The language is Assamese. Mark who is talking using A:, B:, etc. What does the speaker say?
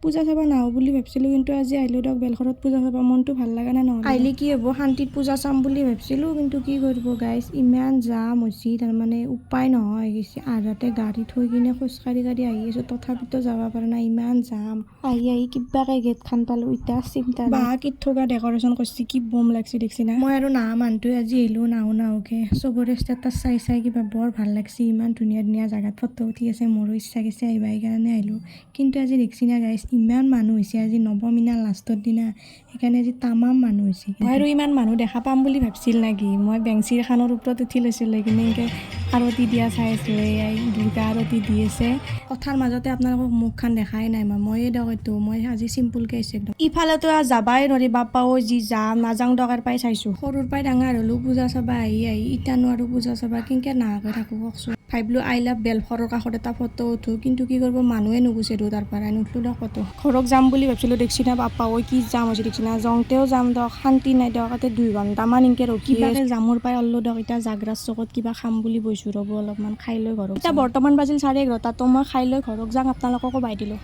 A: পূজা চাব নাহো বুলি ভাবিছিলোঁ, কিন্তু আজি আহিলোঁ দিয়ক বেলঘৰত পূজা চাব। মনটো ভাল লগা নাই নহ'লে। আহিলে কি হ'ব, শান্তিত পূজা চাম বুলি ভাবিছিলোঁ, কিন্তু কি কৰিব গাইছ, ইমান জাম হৈছে, তাৰমানে উপায় নহয় গৈছে। আধাতে গাড়ী থৈ কিনে খোজকাঢ়ি আহি আছোঁ, তথাপিতো যাব পৰা নাই, ইমান জাম। আহি কিবাকে গেটখন পালোঁ, এতিয়া চিন্তা বা কিট থকা ডেক'ৰেশ্যন কৰিছে, কি বম লাগছে দেখছি না। মই আৰু নাহা মানুহটোৱে আজি আহিলোঁ নাহোকে চবৰে ষ্টেটাছ চাই কিবা বৰ ভাল লাগছে, ইমান ধুনীয়া ধুনীয়া জাগাত ফটো উঠি আছে, মোৰো ইচ্ছা গৈছে আহিবা, সেইকাৰণে আহিলোঁ। কিন্তু আজি দেখছি না গাইছ, ইমান মানুহ হৈছে আজি নৱমীনা লাষ্টৰ দিনা, সেইকাৰণে আজি তামাম মানুহ হৈছে। মই আৰু ইমান মানুহ দেখা পাম বুলি ভাবছিল নেকি, মই বেঞ্চিৰ খানৰ ওপৰত উঠি লৈছিলোঁ, কিন্তু এনেকৈ আৰতি দিয়া চাই আছিলোঁ, এয়াই দুৰ্গা আৰতি দি আছে। কথাৰ মাজতে আপোনালোকক মুখখন দেখাই নাই ময়ে দিয়ক এইটো, মই আজি চিম্পুলকৈ আহিছোঁ একদম। ইফালেতো যাবাই নোৱাৰি বাপ্পা ঐ, যি যাম নাযাওঁ দৰকাৰ পাই চাইছোঁ। সৰুৰ পৰাই ডাঙৰ হ'লোঁ পূজা চাবা আহি ইটানো আৰু পূজা চাবা কেনেকৈ নাহাকৈ থাকোঁ কওকচোন। ভাবিলোঁ আই লাভ বেলঘৰৰ কাষত এটা ফটো উঠোঁ, কিন্তু কি কৰিব মানুহে নুগুচে তাৰ পৰা নুঠলোঁ দিয়ক ফটো। ঘৰত যাম বুলি ভাবিছিলোঁ, দেখছি না বাপ্পা ঐ কি যাম হৈছে দেখছি না, যাওঁতেও যাম দিয়ক, শান্তি নাই দিয়ক, তাতে 2 ঘণ্টামান এনেকৈ ৰখি জামুৰ পাই ওলালোঁ দিয়ক। এতিয়া জাগৰাজ চকত কিবা খাম বুলি বহিছোঁ, ৰ'ব অলপমান খাই লৈ ঘৰত। এতিয়া বৰ্তমান বাজিল 11:30, তো মই খাই লৈ ঘৰত যাম, আপোনালোককো বাই দিলোঁ।